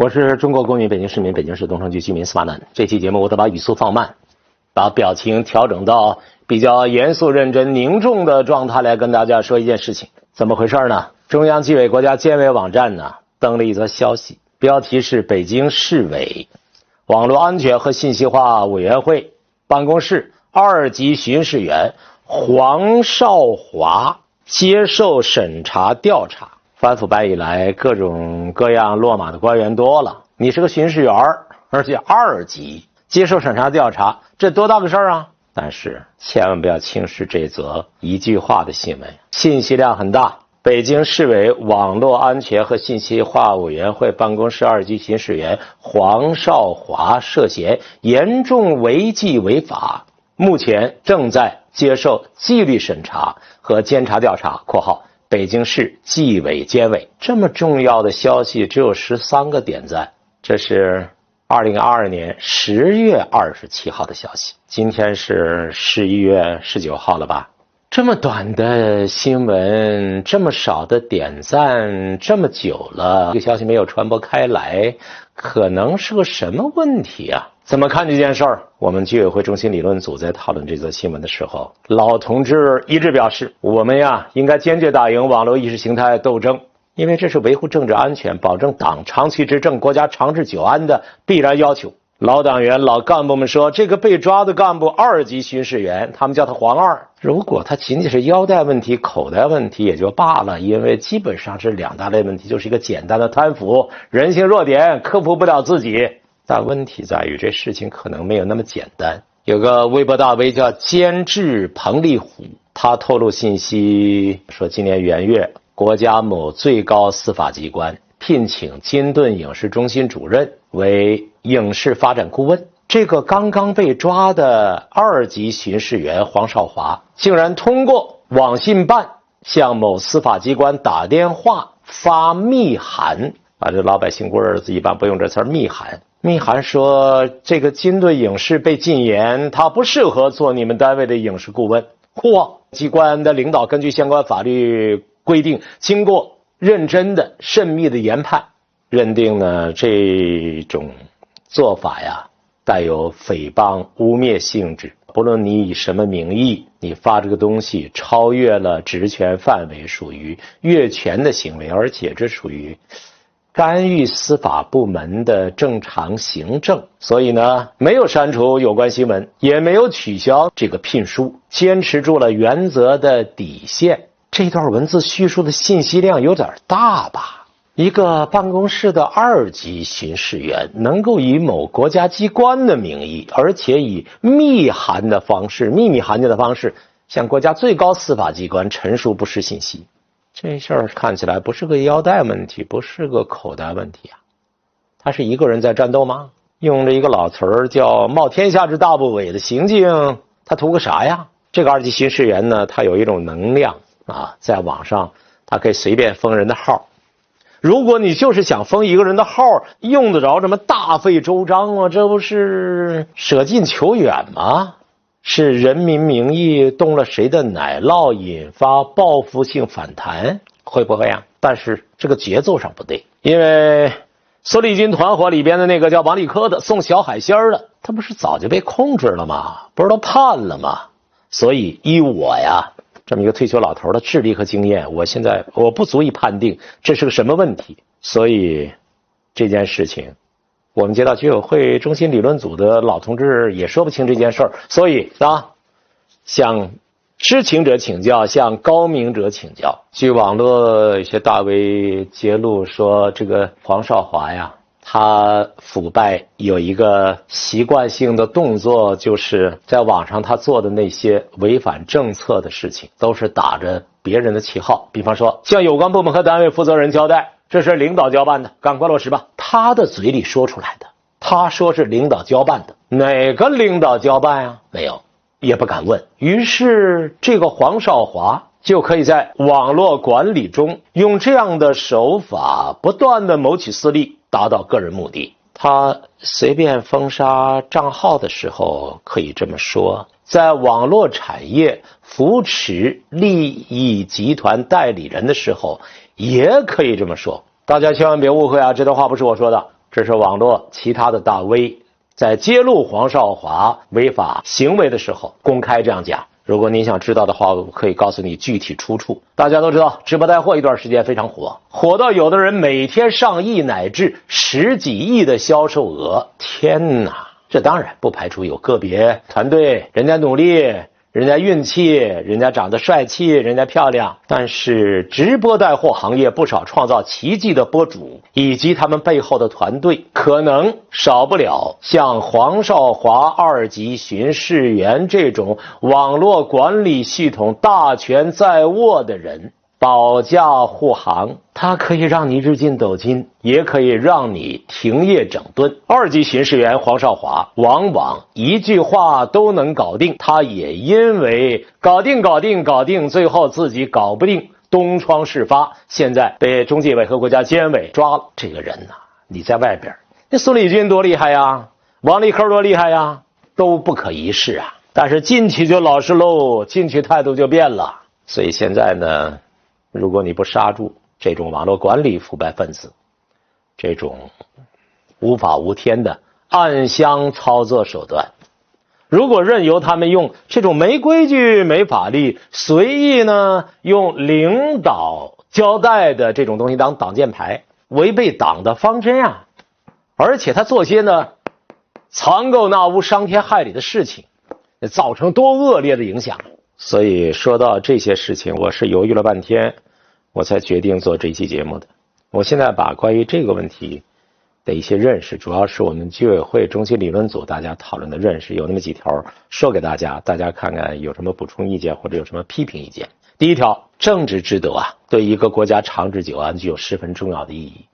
我是中国公民，北京市民，北京市东城区居民司马南。这期节目我得把语速放慢，把表情调整到比较严肃、认真、凝重的状态来跟大家说一件事情。怎么回事呢？中央纪委国家监委网站呢登了一则消息，标题是北京市委网络安全和信息化委员会办公室2级巡视员黄少华接受审查调查。反腐败以来，各种各样落马的官员多了，你是个巡视员，而且2级接受审查调查，这多大个事儿啊！但是千万不要轻视这则一句话的新闻，信息量很大。北京市委网络安全和信息化委员会办公室2级巡视员黄少华涉嫌严重违纪违法，目前正在接受纪律审查和监察调查（括号北京市纪委监委）。这么重要的消息只有13个点赞，这是2022年10月27号的消息，今天是11月19号了吧？这么短的新闻，这么少的点赞，这么久了，这个消息没有传播开来，可能是个什么问题啊？怎么看这件事儿？我们纪委会中心理论组在讨论这则新闻的时候，老同志一致表示，我们应该坚决打赢网络意识形态斗争，因为这是维护政治安全、保证党长期执政、国家长治久安的必然要求。老党员、老干部们说，这个被抓的干部2级巡视员，他们叫他黄二，如果他仅仅是腰带问题、口袋问题也就罢了，因为基本上是2大类问题，就是一个简单的贪腐，人性弱点克服不了自己。但问题在于这事情可能没有那么简单。有个微博大 V 叫监制彭立虎，他透露信息说，今年元月国家某最高司法机关聘请金盾影视中心主任为影视发展顾问。这个刚刚被抓的2级巡视员黄少华竟然通过网信办向某司法机关打电话发密函啊，这老百姓过日子一般不用这词儿，密函。密函说，这个金盾影视被禁言，他不适合做你们单位的影视顾问。机关的领导根据相关法律规定，经过认真的慎密的研判，认定呢这种做法带有诽谤污蔑性质，不论你以什么名义，你发这个东西超越了职权范围，属于越权的行为，而且这属于干预司法部门的正常行政。所以呢，没有删除有关新闻，也没有取消这个聘书，坚持住了原则的底线。这段文字叙述的信息量有点大吧？一个办公室的2级巡视员能够以某国家机关的名义，而且以秘密函件的方式向国家最高司法机关陈述不实信息。这事儿看起来不是个腰带问题，不是个口袋问题啊，他是一个人在战斗吗？用着一个老词儿叫冒天下之大不韪的行径，他图个啥呀？这个2级巡视员呢，他有一种能量啊，在网上他可以随便封人的号。如果你就是想封一个人的号，用得着这么大费周章吗？这不是舍近求远吗？是人民名义动了谁的奶酪，引发报复性反弹，会不会啊？但是这个节奏上不对，因为孙立军团伙里边的那个叫王立科的、送小海鲜的，他不是早就被控制了吗？不是都判了吗？所以依我这么一个退休老头的智力和经验，我不足以判定这是个什么问题。所以这件事情我们接到纪委会中心理论组的老同志也说不清这件事儿，所以向知情者请教，向高明者请教。据网络一些大 V 揭露说，这个黄少华他腐败有一个习惯性的动作，就是在网上他做的那些违反政策的事情都是打着别人的旗号，比方说向有关部门和单位负责人交代，这是领导交办的，赶快落实吧。他的嘴里说出来的，他说是领导交办的，哪个领导交办没有，也不敢问。于是这个黄少华就可以在网络管理中用这样的手法不断的谋取私利，达到个人目的。他随便封杀账号的时候可以这么说，在网络产业扶持利益集团代理人的时候也可以这么说。大家千万别误会这段话不是我说的，这是网络其他的大 V 在揭露黄少华违法行为的时候公开这样讲。如果您想知道的话，我可以告诉你具体出处。大家都知道直播带货一段时间非常火，火到有的人每天上亿乃至10几亿的销售额。天哪，这当然不排除有个别团队人家努力，人家运气，人家长得帅气，人家漂亮，但是直播带货行业不少创造奇迹的博主以及他们背后的团队，可能少不了像黄少华2级巡视员这种网络管理系统大权在握的人。保驾护航，它可以让你日进斗金，也可以让你停业整顿。2级巡视员黄少华往往一句话都能搞定，他也因为搞定，最后自己搞不定，东窗事发，现在被中纪委和国家监委抓了。这个人呐，你在外边，那苏立军多厉害呀，王立科多厉害呀，都不可一世啊。但是进去就老实喽，进去态度就变了。所以现在呢，如果你不刹住这种网络管理腐败分子，这种无法无天的暗箱操作手段，如果任由他们用这种没规矩没法律，随意呢用领导交代的这种东西当挡箭牌，违背党的方针啊，而且他做些呢藏垢纳污伤天害理的事情，造成多恶劣的影响。所以说到这些事情，我是犹豫了半天，我才决定做这期节目的。我现在把关于这个问题的一些认识，主要是我们居委会中心理论组大家讨论的认识，有那么几条说给大家，大家看看有什么补充意见或者有什么批评意见。第一条，政治制度对一个国家长治久安具有十分重要的意义。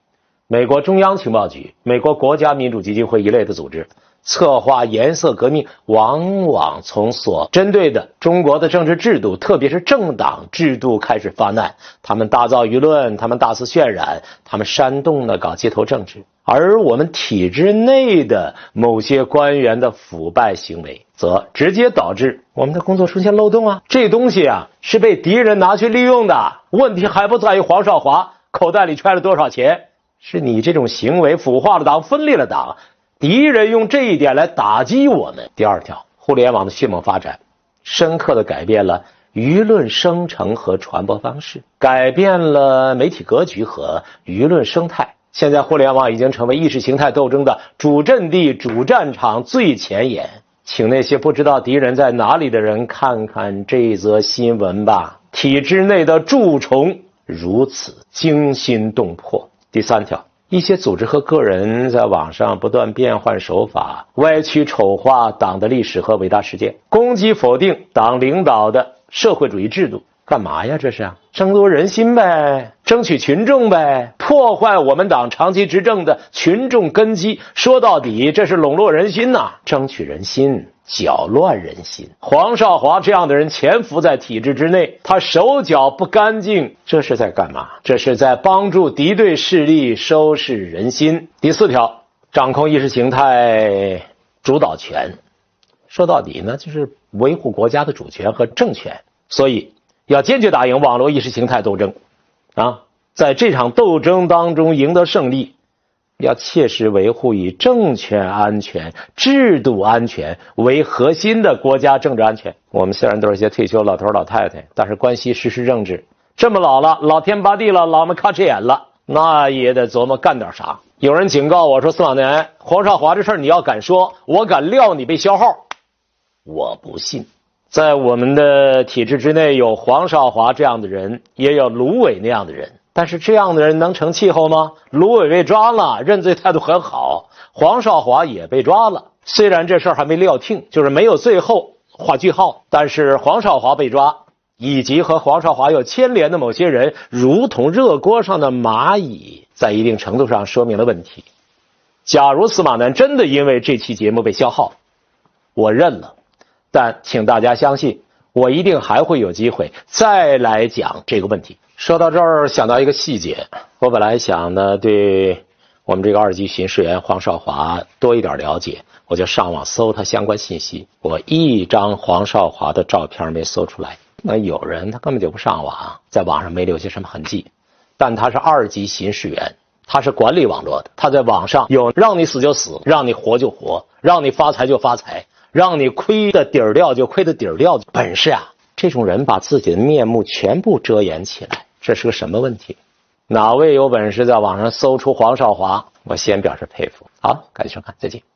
美国中央情报局、美国国家民主基金会一类的组织策划颜色革命，往往从所针对的中国的政治制度，特别是政党制度开始发难。他们大造舆论，他们大肆渲染，他们煽动的搞街头政治。而我们体制内的某些官员的腐败行为，则直接导致我们的工作出现漏洞啊！这东西是被敌人拿去利用的。问题还不在于黄少华口袋里揣了多少钱，是你这种行为腐化了党，分裂了党，敌人用这一点来打击我们。第二条，互联网的迅猛发展深刻地改变了舆论生成和传播方式，改变了媒体格局和舆论生态。现在互联网已经成为意识形态斗争的主阵地、主战场最前沿。请那些不知道敌人在哪里的人看看这则新闻吧，体制内的蛀虫如此惊心动魄。第三条，一些组织和个人在网上不断变换手法，歪曲丑化党的历史和伟大事件，攻击否定党领导的社会主义制度。干嘛呀？这是争夺人心呗，争取群众呗，破坏我们党长期执政的群众根基。说到底，这是笼络人心呐，争取人心，搅乱人心。黄少华这样的人潜伏在体制之内，他手脚不干净，这是在干嘛？这是在帮助敌对势力收拾人心。第四条，掌控意识形态主导权，说到底呢，就是维护国家的主权和政权。所以要坚决打赢网络意识形态斗争在这场斗争当中赢得胜利，要切实维护以政权安全、制度安全为核心的国家政治安全。我们虽然都是一些退休老头老太太，但是关系实施政治，这么老了，老天拔地了，老们咔哧眼了，那也得琢磨干点啥。有人警告我说，司马南，黄少华这事儿你要敢说，我敢撂你被消耗。我不信。在我们的体制之内，有黄少华这样的人，也有卢伟那样的人，但是这样的人能成气候吗？卢伟被抓了，认罪态度很好，黄少华也被抓了，虽然这事儿还没撂听，就是没有最后画句号，但是黄少华被抓，以及和黄少华有牵连的某些人，如同热锅上的蚂蚁，在一定程度上说明了问题。假如司马南真的因为这期节目被消耗，我认了，但请大家相信，我一定还会有机会再来讲这个问题。说到这儿，想到一个细节，我本来想呢，对我们这个2级巡视员黄少华多一点了解，我就上网搜他相关信息，我一张黄少华的照片没搜出来。那有人他根本就不上网，在网上没留下什么痕迹，但他是2级巡视员，他是管理网络的，他在网上有让你死就死，让你活就活，让你发财就发财，让你亏的底儿掉就亏的底儿掉本事啊！这种人把自己的面目全部遮掩起来，这是个什么问题？哪位有本事在网上搜出黄少华，我先表示佩服。好，感谢收看，再见。